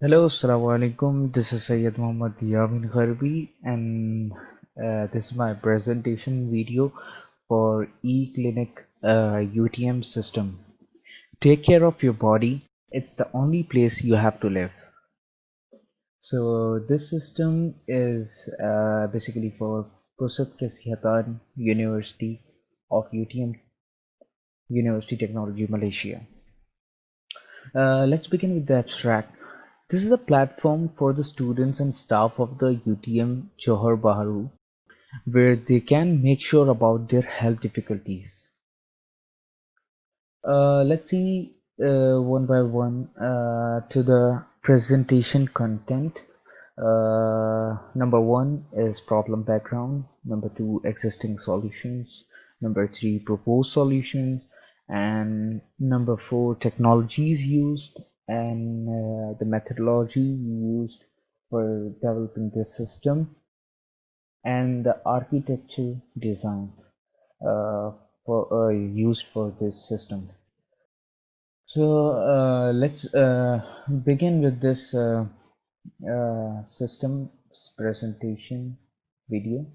Hello, Assalamu alaikum. This is Sayyid Muhammad Yamin and this is my presentation video for eClinic UTM system. Take care of your body. It's the only place you have to live. So this system is basically for Pusat Kesihatan University of UTM University Technology Malaysia. Let's begin with the abstract. This is a platform for the students and staff of the UTM Johor Bahru where they can make sure about their health difficulties. Let's see one by one to the presentation content. Number one is problem background. Number two, existing solutions. Number three, proposed solutions. And number four, technologies used and the methodology used for developing this system and the architecture design uh, for used for this system. So let's begin with this system presentation video.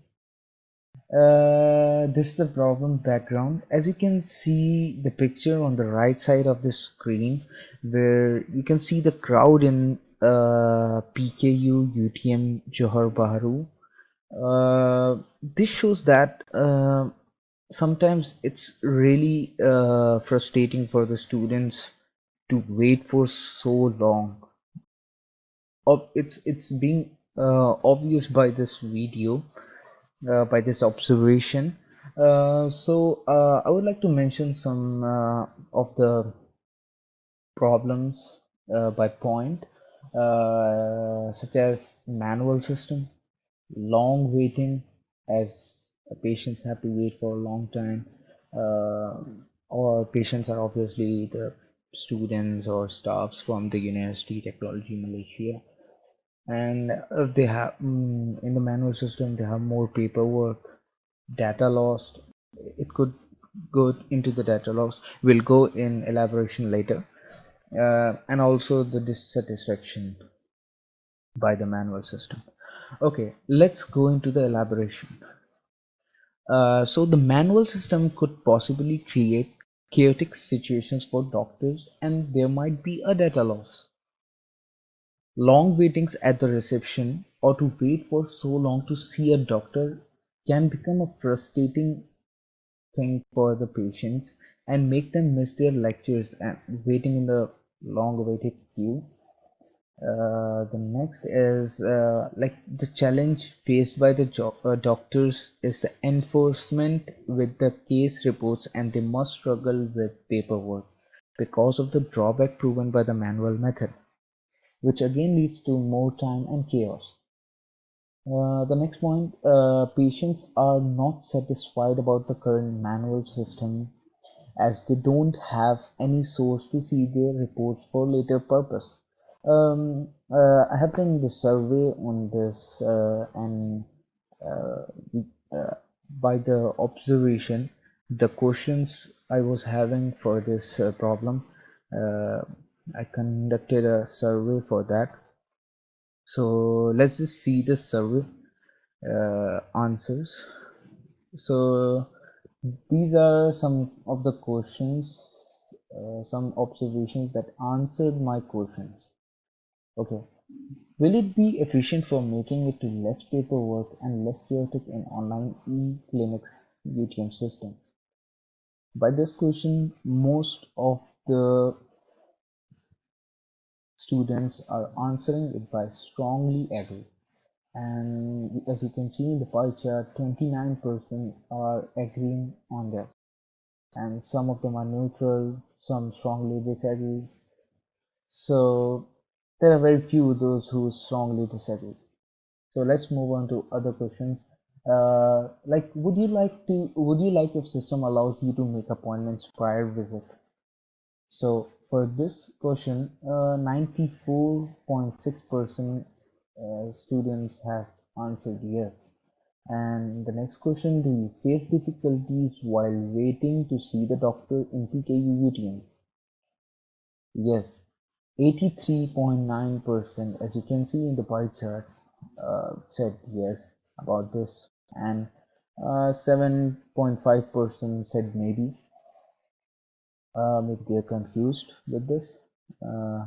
This is the problem background. As you can see the picture on the right side of the screen, where you can see the crowd in PKU UTM Johor Bahru. This shows that sometimes it's really frustrating for the students to wait for so long. It's being obvious by this video, by this observation. I would like to mention some of the problems by point, such as manual system, long waiting, as patients have to wait for a long time, uh, or patients are obviously the students or staffs from the University Technology Malaysia, and they have in the manual system they have more paperwork, data lost. It could go into the data loss. We'll go in elaboration later, and also the dissatisfaction by the manual system. Okay, let's go into the elaboration. So the manual system could possibly create chaotic situations for doctors, and there might be a data loss. Long waitings at the reception or to wait for so long to see a doctor can become a frustrating thing for the patients and make them miss their lectures and waiting in the long awaited queue. The next is like the challenge faced by the doctors is the enforcement with the case reports, and they must struggle with paperwork because of the drawback proven by the manual method, which again leads to more time and chaos. The next point, patients are not satisfied about the current manual system as they don't have any source to see their reports for later purpose. I have done the survey on this, and uh, uh, by the observation, the questions I was having for this problem, uh, I conducted a survey for that. So let's just see the survey answers. So these are some of the questions, some observations that answered my questions. Okay. Will it be efficient for making it to less paperwork and less chaotic in online e-clinics UTM system? By this question, most of the students are answering it by strongly agree. And as you can see in the pie chart, 29% are agreeing on this. And some of them are neutral, some strongly disagree. So there are very few those who strongly disagree. So let's move on to other questions. Like, would you like if system allows you to make appointments prior visit? So for this question, 94.6% students have answered yes. And the next question, do you face difficulties while waiting to see the doctor in PKU UTM? Yes, 83.9%, as you can see in the pie chart, said yes about this, and 7.5% said maybe. Maybe they're confused with this. Uh,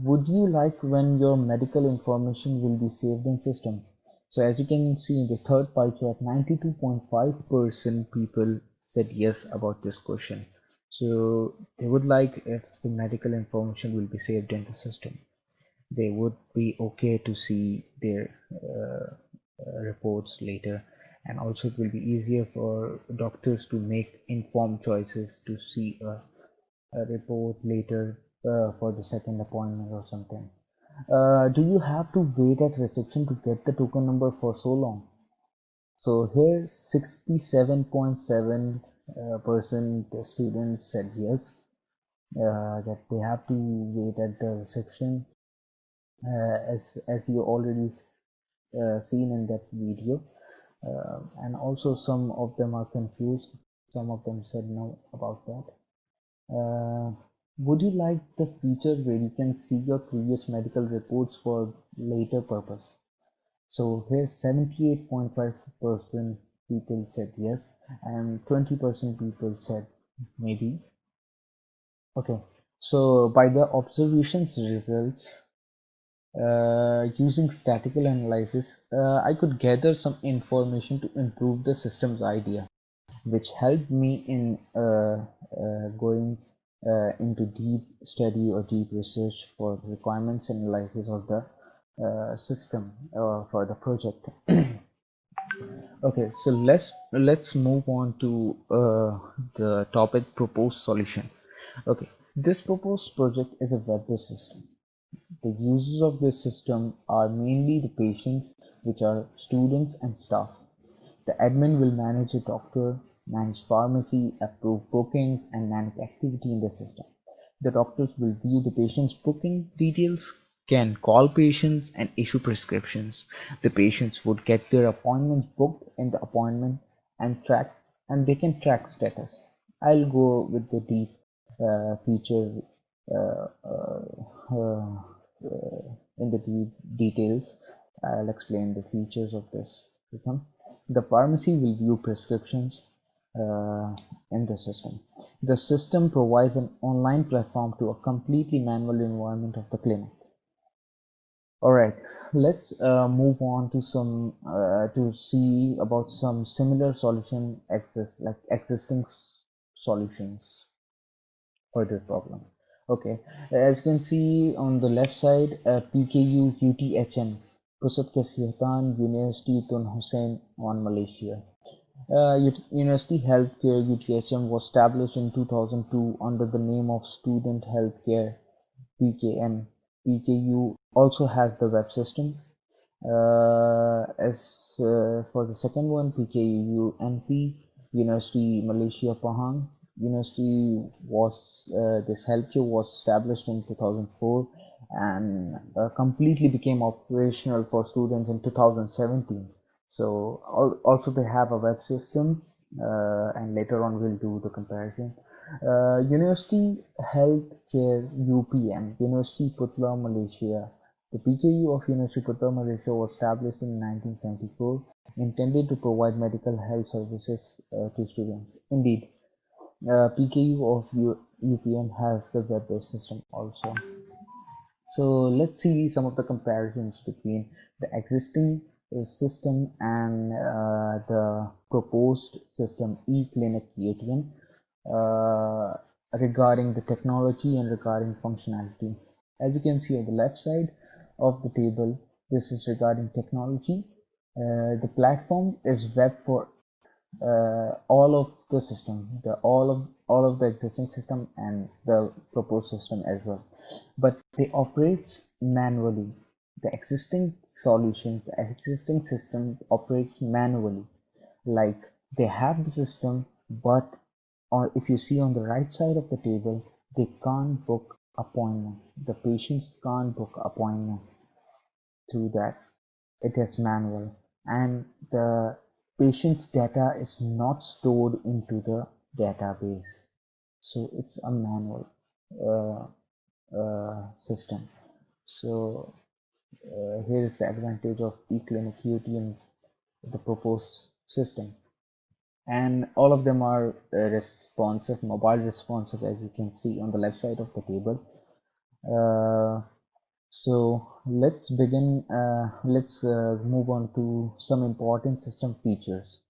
would you like when your medical information will be saved in system? So as you can see in the third pie chart, 92.5% people said yes about this question. So they would like if the medical information will be saved in the system. They would be okay to see their reports later, and also it will be easier for doctors to make informed choices to see a report later for the second appointment or something. Do you have to wait at reception to get the token number for so long? So here 67.7 percent students said yes, that they have to wait at the reception, as you already seen in that video. And also some of them are confused, some of them said no about that. Would you like the feature where you can see your previous medical reports for later purpose? So here 78.5% people said yes, and 20% people said maybe. Okay, so by the observations results, using statistical analysis, I could gather some information to improve the system's idea, which helped me in going into deep study or deep research for requirements and analysis of the system for the project. Okay, so let's move on to the topic proposed solution. Okay, this proposed project is a web-based system. The users of this system are mainly the patients, which are students and staff. The admin will manage a doctor, manage pharmacy, approve bookings, and manage activity in the system. The doctors will view the patient's booking details, can call patients, and issue prescriptions. The patients would get their appointments booked in the appointment and track, and they can track status. I'll go with the deep feature uh, uh, uh, in the details. I'll explain the features of this system. The pharmacy will view prescriptions in the system. The system provides an online platform to a completely manual environment of the clinic. All right, let's move on to some to see about some similar solution like existing solutions for this problem. Okay, as you can see on the left side, PKU UTHM, Pusat Kesihatan University Tun Hussein on Malaysia. University Healthcare UTHM was established in 2002 under the name of Student Healthcare PKM. PKU also has the web system. As for the second one, PKU NP, University Malaysia Pahang. University was this healthcare was established in 2004 and completely became operational for students in 2017. So also they have a web system, and later on we'll do the comparison. University Healthcare UPM, University Putla, Malaysia. The PKU of University Putla, Malaysia was established in 1974, intended to provide medical health services to students. Indeed, PKU of UPM has the web-based system also. So let's see some of the comparisons between the existing system and the proposed system eClinic ATM regarding the technology and regarding functionality. As you can see on the left side of the table, this is regarding technology. The platform is web for all of the system, all of the existing system and the proposed system as well, but they operates manually. The existing solution, the existing system operates manually. Like they have the system, but if you see on the right side of the table, they can't book appointment. The patients can't book appointment through that. It is manual, and the patient's data is not stored into the database, so it's a manual uh, system. So here is the advantage of eClinic UTM, the proposed system, and all of them are responsive, mobile responsive, as you can see on the left side of the table. So let's begin. Let's move on to some important system features.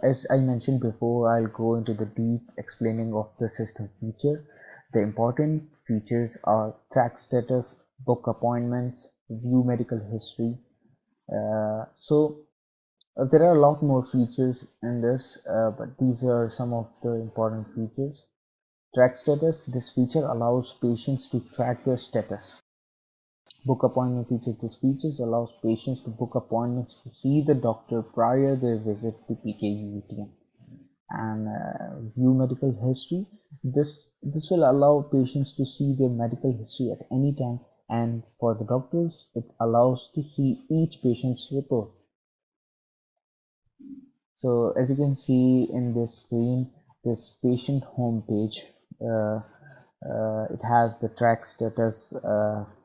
As I mentioned before, I'll go into the deep explaining of the system feature. The important features are track status, book appointments, view medical history. There are a lot more features in this, but these are some of the important features. Track status. This feature allows patients to track their status. Book appointment feature. This feature allows patients to book appointments to see the doctor prior their visit to PKU-UTM. And view medical history. This will allow patients to see their medical history at any time, and for the doctors, it allows to see each patient's report. So as you can see in this screen, this patient home page, it has the track status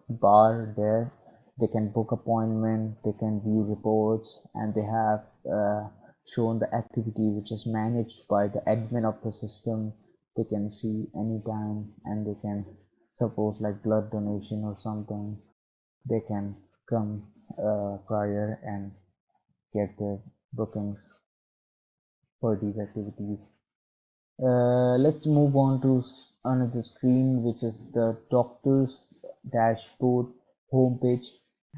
bar there. They can book appointment, they can view reports, and they have shown the activity which is managed by the admin of the system. They can see anytime, and they can, suppose like blood donation or something, they can come prior and get their bookings for these activities. Let's move on to another screen, which is the doctor's dashboard homepage,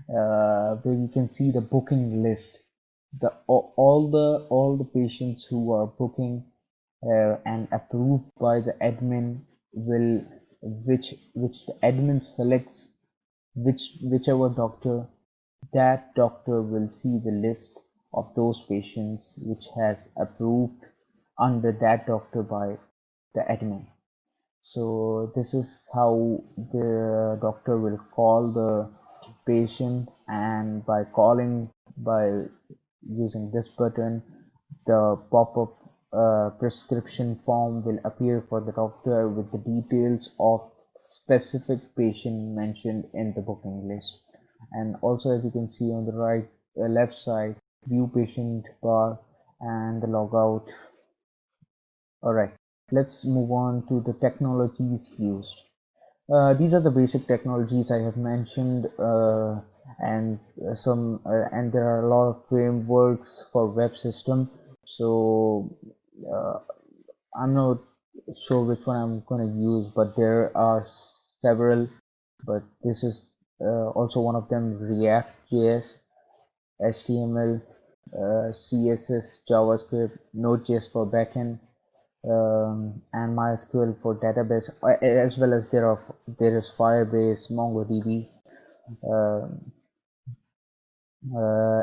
where you can see the booking list. All the patients who are booking and approved by the admin will which the admin selects whichever doctor, that doctor will see the list of those patients which has approved under that doctor by the admin. So this is how the doctor will call the patient, and by using this button, the pop-up prescription form will appear for the doctor with the details of specific patient mentioned in the booking list. And also, as you can see on the left side, view patient bar and the logout. Alright, let's move on to the technologies used. These are the basic technologies I have mentioned, and there are a lot of frameworks for web system. So uh, I'm not sure which one I'm gonna use, but there are several. But this is also one of them: React JS, HTML, CSS, JavaScript, Node.js for backend, and MySQL for database, as well as there is Firebase, MongoDB, um,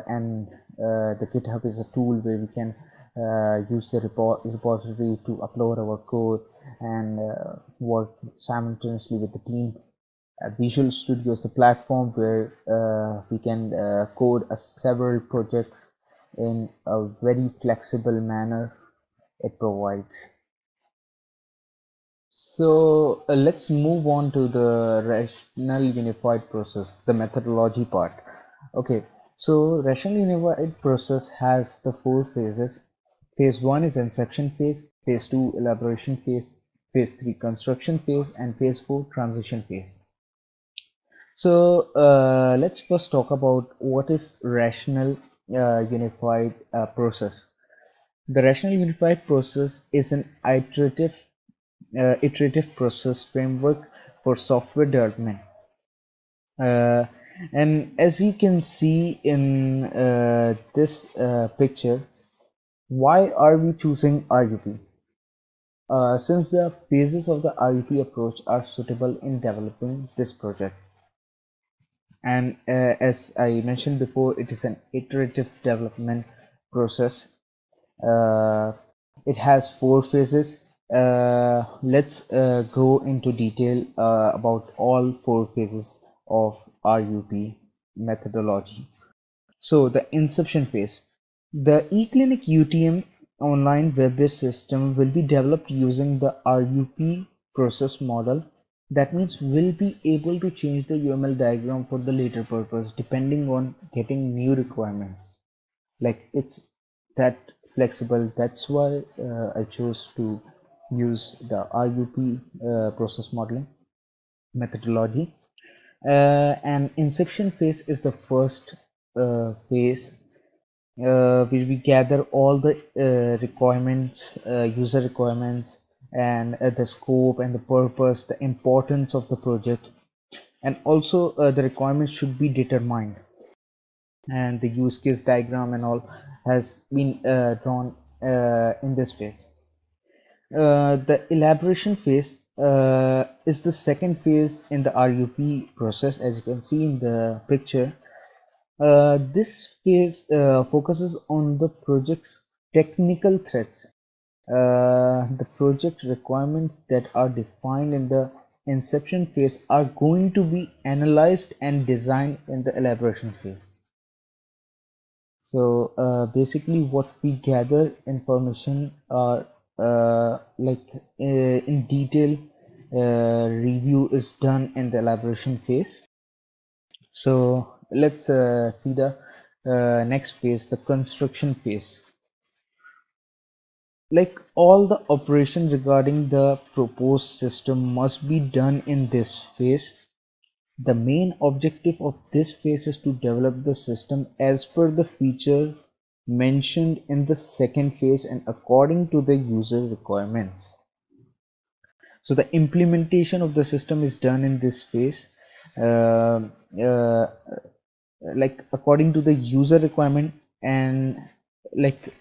and the GitHub is a tool where we can use the repository to upload our code and work simultaneously with the team. Visual Studio is the platform where we can code several projects in a very flexible manner it provides. So let's move on to the rational unified process, the methodology part. Okay, so rational unified process has the four phases. Phase 1 is inception phase, phase 2 elaboration phase, phase 3 construction phase, and phase 4 transition phase. So let's first talk about what is rational unified process. The rational unified process is an iterative process framework for software development. Uh, and as you can see in this picture, why are we choosing RUP? Since the phases of the RUP approach are suitable in developing this project. And as I mentioned before, it is an iterative development process. Uh, it has four phases. Let's go into detail about all four phases of RUP methodology. So the inception phase. The eClinic UTM online web-based system will be developed using the RUP process model That means we'll be able to change the UML diagram for the later purpose depending on getting new requirements. Like it's that flexible. That's why I chose to use the RUP process modeling methodology. And inception phase is the first phase where we gather all the requirements, user requirements, and the scope and the purpose, the importance of the project, and also the requirements should be determined, and the use case diagram and all has been drawn in this phase. The elaboration phase is the second phase in the RUP process, as you can see in the picture. This phase focuses on the project's technical threats. The project requirements that are defined in the inception phase are going to be analyzed and designed in the elaboration phase. So basically what we gather information are in detail review is done in the elaboration phase. So let's see the next phase, the construction phase. Like all the operation regarding the proposed system must be done in this phase. The main objective of this phase is to develop the system as per the feature mentioned in the second phase and according to the user requirements. So the implementation of the system is done in this phase, uh, uh, like according to the user requirement, and like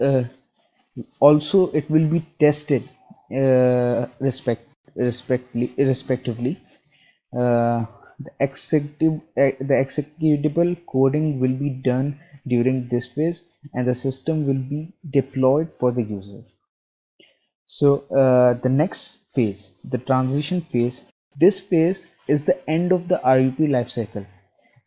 also it will be tested respectively. The executable coding will be done during this phase, and the system will be deployed for the user. So the next phase, the transition phase, this phase is the end of the RUP lifecycle,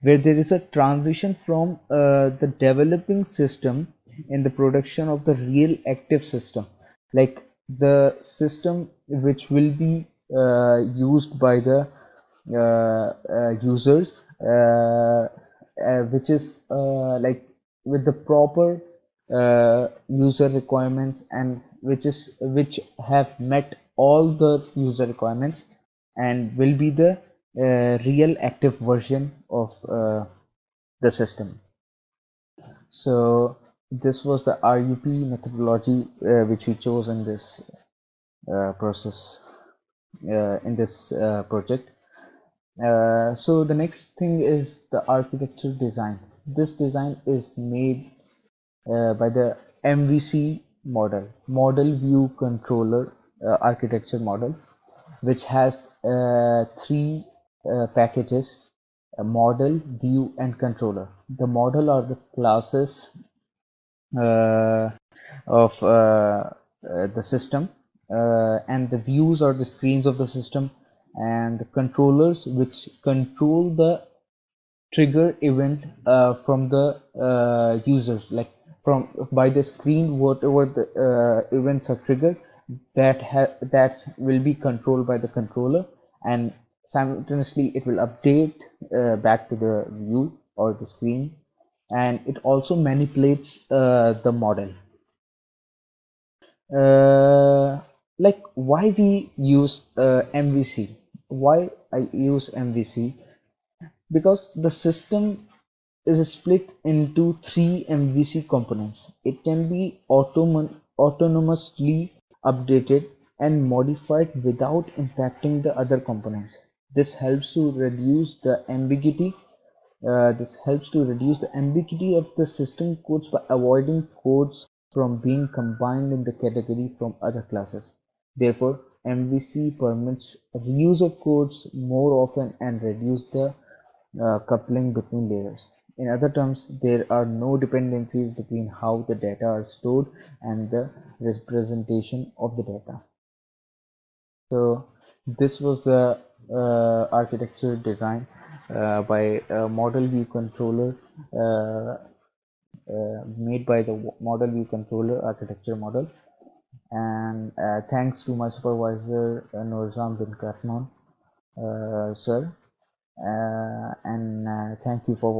where there is a transition from the developing system in the production of the real active system, like the system which will be used by the users, which is like with the proper user requirements, and which have met all the user requirements and will be the real active version of the system. So this was the RUP methodology which we chose in this process in this project. So the next thing is the architecture design. This design is made by the MVC model view controller architecture model, which has three packages: a model, view, and controller. The model are the classes uh, of the system, and the views are the screens of the system, and the controllers which control the trigger event from the users, like from by the screen whatever the events are triggered, that will be controlled by the controller, and simultaneously it will update back to the view or the screen, and it also manipulates the model. Like why we use MVC, why I use MVC, because the system is split into three MVC components. It can be autonomously updated and modified without impacting the other components. This helps to reduce the ambiguity. Of the system codes by avoiding codes from being combined in the category from other classes. Therefore, MVC permits reuse of codes more often and reduce the coupling between layers. In other terms, there are no dependencies between how the data are stored and the representation of the data. So this was the architecture design by a model view controller, made by the model view controller architecture model. And thanks to my supervisor Norzam bin Katman sir, and thank you for